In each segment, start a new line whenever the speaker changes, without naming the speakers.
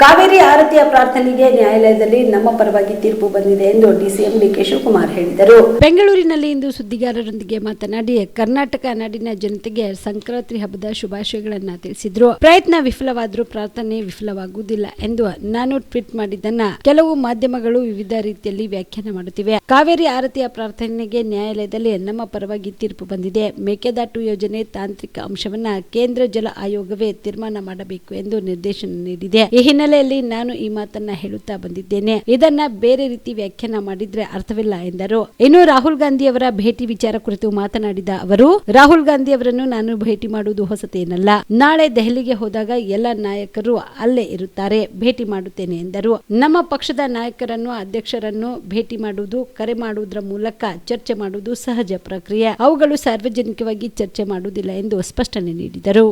ಕಾವೇರಿ ಆರತಿಯ ಪ್ರಾರ್ಥನೆಗೆ ನ್ಯಾಯಾಲಯದಲ್ಲಿ ನಮ್ಮ ಪರವಾಗಿ ತೀರ್ಪು ಬಂದಿದೆ ಎಂದು ಡಿಸಿಎಂ ಡಿಕೆ ಶಿವಕುಮಾರ್ ಹೇಳಿದರು. ಬೆಂಗಳೂರಿನಲ್ಲಿ ಇಂದು ಸುದ್ದಿಗಾರರೊಂದಿಗೆ ಮಾತನಾಡಿ ಕರ್ನಾಟಕ ನಾಡಿನ ಜನತೆಗೆ ಸಂಕ್ರಾಂತಿ ಹಬ್ಬದ ಶುಭಾಶಯಗಳನ್ನು ತಿಳಿಸಿದ್ರು. ಪ್ರಯತ್ನ ವಿಫಲವಾದರೂ ಪ್ರಾರ್ಥನೆ ವಿಫಲವಾಗುವುದಿಲ್ಲ ಎಂದು ನಾನು ಟ್ವೀಟ್ ಮಾಡಿದ್ದನ್ನ ಕೆಲವು ಮಾಧ್ಯಮಗಳು ವಿವಿಧ ರೀತಿಯಲ್ಲಿ ವ್ಯಾಖ್ಯಾನ ಮಾಡುತ್ತಿವೆ. ಕಾವೇರಿ ಆರತಿಯ ಪ್ರಾರ್ಥನೆಗೆ ನ್ಯಾಯಾಲಯದಲ್ಲಿ ನಮ್ಮ ಪರವಾಗಿ ತೀರ್ಪು ಬಂದಿದೆ. ಮೇಕೆದಾಟು ಯೋಜನೆ ತಾಂತ್ರಿಕ ಅಂಶವನ್ನ ಕೇಂದ್ರ ಜಲ ಆಯೋಗವೇ ತೀರ್ಮಾನ ಮಾಡಬೇಕು ಎಂದು ನಿರ್ದೇಶನ ನೀಡಿದೆ. ಈ ಹಿನ್ನೆಲೆಯಲ್ಲಿ ನಾನು ಈ ಮಾತನ್ನ ಹೇಳುತ್ತಾ ಬಂದಿದ್ದೇನೆ. ಇದನ್ನ ಬೇರೆ ರೀತಿ ವ್ಯಾಖ್ಯಾನ ಮಾಡಿದ್ರೆ ಅರ್ಥವಿಲ್ಲ ಎಂದರು. ಇನ್ನು ರಾಹುಲ್ ಗಾಂಧಿ ಅವರ ಭೇಟಿ ವಿಚಾರ ಕುರಿತು ಮಾತನಾಡಿದ ಅವರು, ರಾಹುಲ್ ಗಾಂಧಿ ಅವರನ್ನು ನಾನು ಭೇಟಿ ಮಾಡುವುದು ಹೊಸತೇನಲ್ಲ. ನಾಳೆ ದೆಹಲಿಗೆ ಹೋದಾಗ ಎಲ್ಲ ನಾಯಕರು ಅಲ್ಲೇ ಇರುತ್ತಾರೆ, ಭೇಟಿ ಮಾಡುತ್ತೇನೆ ಎಂದರು. ನಮ್ಮ ಪಕ್ಷದ ನಾಯಕರನ್ನು ಅಧ್ಯಕ್ಷರನ್ನು ಭೇಟಿ ಮಾಡುವುದು, ಕರೆ ಮಾಡುವುದರ ಮೂಲಕ ಚರ್ಚೆ ಮಾಡುವುದು ಸಹಜ ಪ್ರಕ್ರಿಯೆ. ಅವುಗಳು ಸಾರ್ವಜನಿಕವಾಗಿ ಚರ್ಚೆ ಮಾಡುವುದಿಲ್ಲ ಎಂದು ಸ್ಪಷ್ಟನೆ ನೀಡಿದರು.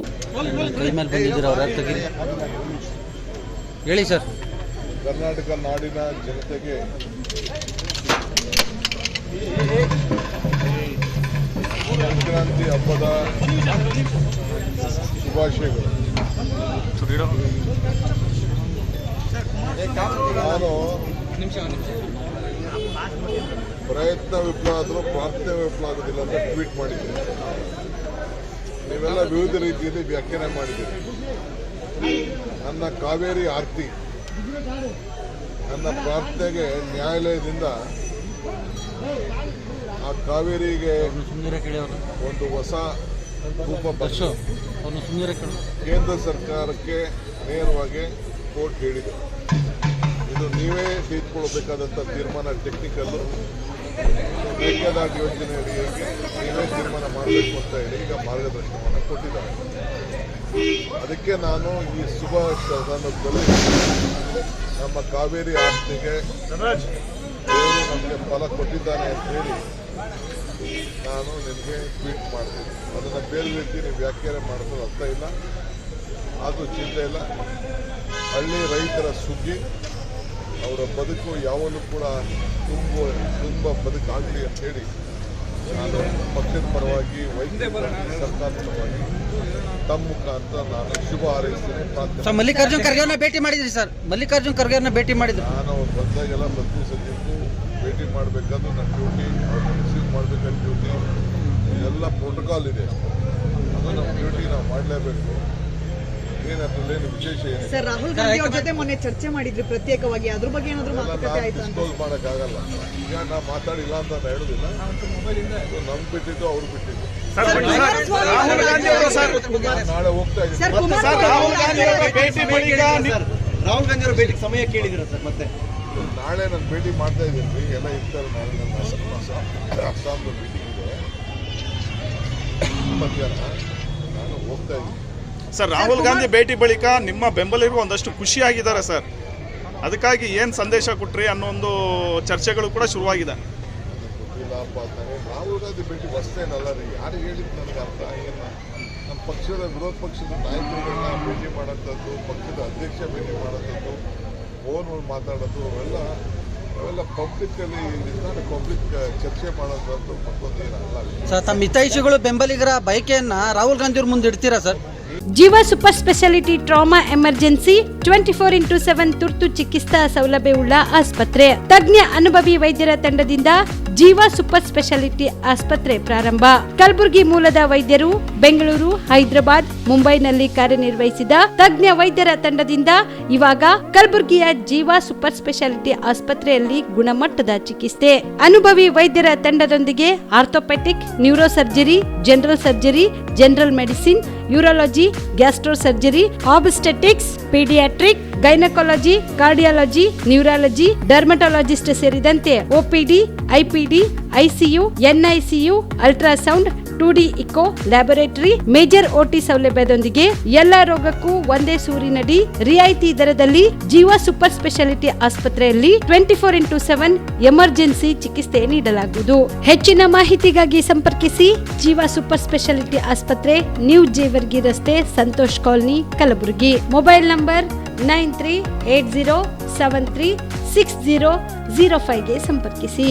ಹೇಳಿ ಸರ್.
ಕರ್ನಾಟಕ ನಾಡಿನ ಜನತೆಗೆ ಸಂಕ್ರಾಂತಿ ಹಬ್ಬದ ಶುಭಾಶಯಗಳು. ನಾನು ಪ್ರಯತ್ನ ವಿಫಲ ಆದರೂ ಪ್ರಾರ್ಥನೆ ವಿಫಲ ಆಗೋದಿಲ್ಲ ಅಂತ ಟ್ವೀಟ್ ಮಾಡಿದ್ದೀನಿ. ನೀವೆಲ್ಲ ವಿವಿಧ ರೀತಿಯಲ್ಲಿ ವ್ಯಾಖ್ಯಾನ ಮಾಡಿದ್ದೀರಿ. ನನ್ನ ಕಾವೇರಿ ಆರತಿ, ನನ್ನ ಪ್ರಾರ್ಥನೆಗೆ ನ್ಯಾಯಾಲಯದಿಂದ ಆ ಕಾವೇರಿಗೆ ಒಂದು ಹೊಸ ರೂಪ ಬಂದು ಕೇಂದ್ರ ಸರ್ಕಾರಕ್ಕೆ ನೇರವಾಗಿ ಕೋರ್ಟ್ ಹೇಳಿದೆ. ಇದು ನೀವೇ ತೆಗೆದುಕೊಳ್ಬೇಕಾದಂಥ ತೀರ್ಮಾನ, ಟೆಕ್ನಿಕಲ್ಲು. ಮೇಕೆದಾಟು ಯೋಜನೆ ಅಡಿಯಲ್ಲಿ ನೀವೇ ತೀರ್ಮಾನ ಮಾಡಬೇಕು ಅಂತ ಹೇಳಿ ಈಗ ಮಾರ್ಗದರ್ಶನವನ್ನು ಕೊಟ್ಟಿದ್ದಾರೆ. ಅದಕ್ಕೆ ನಾನು ಈ ಶುಭ ಸಂದರ್ಭದಲ್ಲಿ ನಮ್ಮ ಕಾವೇರಿ ಆರತಿಗೆ ದೇವರು ನಮಗೆ ಫಲ ಕೊಟ್ಟಿದ್ದಾನೆ ಅಂತ ಹೇಳಿ ನಾನು ನಿನಗೆ ಟ್ವೀಟ್ ಮಾಡ್ತೀನಿ. ಅದನ್ನು ಬೇರೆ ರೀತಿ ನೀವು ವ್ಯಾಖ್ಯಾನ ಮಾಡೋದು ಅರ್ಥ ಇಲ್ಲ, ಅದು ಚಿಂತೆ ಇಲ್ಲ. ಹಳ್ಳಿ ರೈತರ ಸುಗ್ಗಿ, ಅವರ ಬದುಕು ಯಾವಲ್ಲೂ ಕೂಡ ತುಂಬ ಬದುಕಾಗಲಿ ಅಂತ ಹೇಳಿ ನಾನು ಪಕ್ಷದ ಪರವಾಗಿ, ವೈದ್ಯರ ಸರ್ಕಾರದ ಪರವಾಗಿ ತಮ್ಮ ಮುಖಾಂತರ ನಾನು ಶುಭ ಹಾರೈಸ್ತೇನೆ, ಪ್ರಾರ್ಥನೆ.
ಮಲ್ಲಿಕಾರ್ಜುನ್ ಖರ್ಗೆ ಅವ್ರನ್ನ ಭೇಟಿ ಮಾಡಿದ್ರಿ ಸರ್? ಮಲ್ಲಿಕಾರ್ಜುನ್ ಖರ್ಗೆ ಅವ್ರನ್ನ ಭೇಟಿ ಮಾಡಿದ್ರು.
ನಾನು ಅವ್ರು ಬಂದಾಗೆಲ್ಲ ಪ್ರತಿ ಸದ್ಯಕ್ಕೂ ಭೇಟಿ ಮಾಡಬೇಕಾದ್ರೆ ನನ್ನ ಡ್ಯೂಟಿ, ಅವ್ರನ್ನ ರಿಸೀವ್ ಮಾಡಬೇಕಾದ ಡ್ಯೂಟಿ, ಎಲ್ಲ ಪ್ರೋಟೋಕಾಲ್ ಇದೆ. ಅದು ನಮ್ಮ ಡ್ಯೂಟಿ ನಾವು ಮಾಡಲೇಬೇಕು. ಏನಂತೇನು ವಿಶೇಷ ಏನಿದೆ
ಸರ್? ರಾಹುಲ್ ಗಾಂಧಿ ಅವ್ರ ಜೊತೆ ಮೊನ್ನೆ ಚರ್ಚೆ ಮಾಡಿದ್ರಿ ಪ್ರತ್ಯೇಕವಾಗಿ, ಅದ್ರ ಬಗ್ಗೆ ಏನಾದರೂ ಮಾತುಕತೆ ಆಯ್ತು?
ಡಿಸ್ಕ್ಲೋಸ್ ಮಾಡೋಕ್ಕಾಗಲ್ಲ. ಈಗ ನಾವು ಮಾತಾಡಿಲ್ಲ ಅಂತ ನಾನು ಹೇಳೋದಿಲ್ಲ. ನಮ್ಗೆ ಬಿಟ್ಟಿದ್ದು ಅವ್ರು ಬಿಟ್ಟಿದ್ದು. ನಾಳೆ ಹೋಗ್ತಾ ಇದ್ದೀನಿ.
ರಾಹುಲ್ ಗಾಂಧಿ ಅವರ ಭೇಟಿಗೆ ಸಮಯ ಕೇಳಿದಿರ ಸರ್? ಮತ್ತೆ
ನಾಳೆ ನಾನು ಭೇಟಿ ಮಾಡ್ತಾ ಇದ್ದೀನಿ. ಎಲ್ಲ ಇರ್ತಾರೆ. ನಾಳೆ ನನ್ನ ಅಸ್ಸಾಂನ ಮೀಟಿಂಗ್ ಇದೆ ಮಧ್ಯಾಹ್ನ. ನಾನು ಹೋಗ್ತಾ ಇದ್ದೀನಿ
ಸರ್. ರಾಹುಲ್ ಗಾಂಧಿ ಭೇಟಿ ಬಳಿಕ ನಿಮ್ಮ ಬೆಂಬಲಿಗರು ಒಂದಷ್ಟು ಖುಷಿಯಾಗಿದ್ದಾರೆ ಸರ್. ಅದಕ್ಕಾಗಿ ಏನು ಸಂದೇಶ ಕೊಟ್ರಿ ಅನ್ನೋ ಒಂದು ಚರ್ಚೆಗಳು ಕೂಡ ಶುರುವಾಗಿದೆ.
ಗೊತ್ತಿಲ್ಲಪ್ಪ. ರಾಹುಲ್ ಗಾಂಧಿ ಭೇಟಿ ಹೊಸ್ತೇನಲ್ಲ ರೀ. ಯಾರು ಹೇಳಿದ್ದು ನನಗೆ ಅರ್ಥ ಆಗಿಲ್ಲ. ನಮ್ಮ ಪಕ್ಷದ ವಿರೋಧ ಪಕ್ಷದ ನಾಯಕರುಗಳನ್ನ ಭೇಟಿ ಮಾಡೋಂಥದ್ದು, ಪಕ್ಷದ ಅಧ್ಯಕ್ಷ ಭೇಟಿ ಮಾಡೋಂಥದ್ದು, ಫೋನ್ ಮಾತಾಡೋದು, ಅವೆಲ್ಲ ಪಬ್ಲಿಕ್ಕಲ್ಲಿ ಪಬ್ಲಿಕ್ ಚರ್ಚೆ ಮಾಡೋದು ಮತ್ತೊಂದೇನಲ್ಲ
ಸರ್. ತಮ್ಮ ಹಿತೈಷಿಗಳು ಬೆಂಬಲಿಗರ ಬಯಕೆಯನ್ನ ರಾಹುಲ್ ಗಾಂಧಿ ಅವ್ರ ಮುಂದೆ ಇಡ್ತೀರಾ ಸರ್?
ಜೀವ super speciality trauma emergency 24x7 ತುರ್ತು ಚಿಕಿತ್ಸಾ ಸೌಲಭ್ಯವುಳ್ಳ ಆಸ್ಪತ್ರೆ. ತಜ್ಞ ಅನುಭವಿ ವೈದ್ಯರ ತಂಡದಿಂದ ಜೀವ ಸೂಪರ್ ಸ್ಪೆಷಾಲಿಟಿ ಆಸ್ಪತ್ರೆ ಪ್ರಾರಂಭ. ಕಲಬುರಗಿ ಮೂಲದ ವೈದ್ಯರು ಬೆಂಗಳೂರು, ಹೈದರಾಬಾದ್, ಮುಂಬೈನಲ್ಲಿ ಕಾರ್ಯನಿರ್ವಹಿಸಿದ ತಜ್ಞ ವೈದ್ಯರ ತಂಡದಿಂದ ಇವಾಗ ಕಲಬುರಗಿಯ ಜೀವ ಸೂಪರ್ ಸ್ಪೆಷಾಲಿಟಿ ಆಸ್ಪತ್ರೆಯಲ್ಲಿ ಗುಣಮಟ್ಟದ ಚಿಕಿತ್ಸೆ. ಅನುಭವಿ ವೈದ್ಯರ ತಂಡದೊಂದಿಗೆ orthopaedic, neuro surgery, general surgery, general medicine, urology, gastro surgery, obstetrics, paediatric, gynaecology, cardiology, neurology, dermatologist ಸೇರಿದಂತೆ OPD, IPD, ICU, NICU, ultrasound, 2D echo, laboratory, major OT ಸೌಲಭ್ಯದೊಂದಿಗೆ ಎಲ್ಲ ರೋಗಕ್ಕೂ ಒಂದೇ ಸೂರಿನಡಿ ರಿಯಾಯಿತಿ ದರದಲ್ಲಿ ಜೀವ ಸೂಪರ್ ಸ್ಪೆಷಾಲಿಟಿ ಆಸ್ಪತ್ರೆಯಲ್ಲಿ 24x7 ಎಮರ್ಜೆನ್ಸಿ ಚಿಕಿತ್ಸೆ ನೀಡಲಾಗುವುದು. ಹೆಚ್ಚಿನ ಮಾಹಿತಿಗಾಗಿ ಸಂಪರ್ಕಿಸಿ ಜೀವ ಸೂಪರ್ ಸ್ಪೆಷಾಲಿಟಿ ಆಸ್ಪತ್ರೆ, ನ್ಯೂ ಜೇವರ್ಗಿ ರಸ್ತೆ, Santosh colony, Kalaburagi. Mobile number 9380736005ಗೆ ಸಂಪರ್ಕಿಸಿ.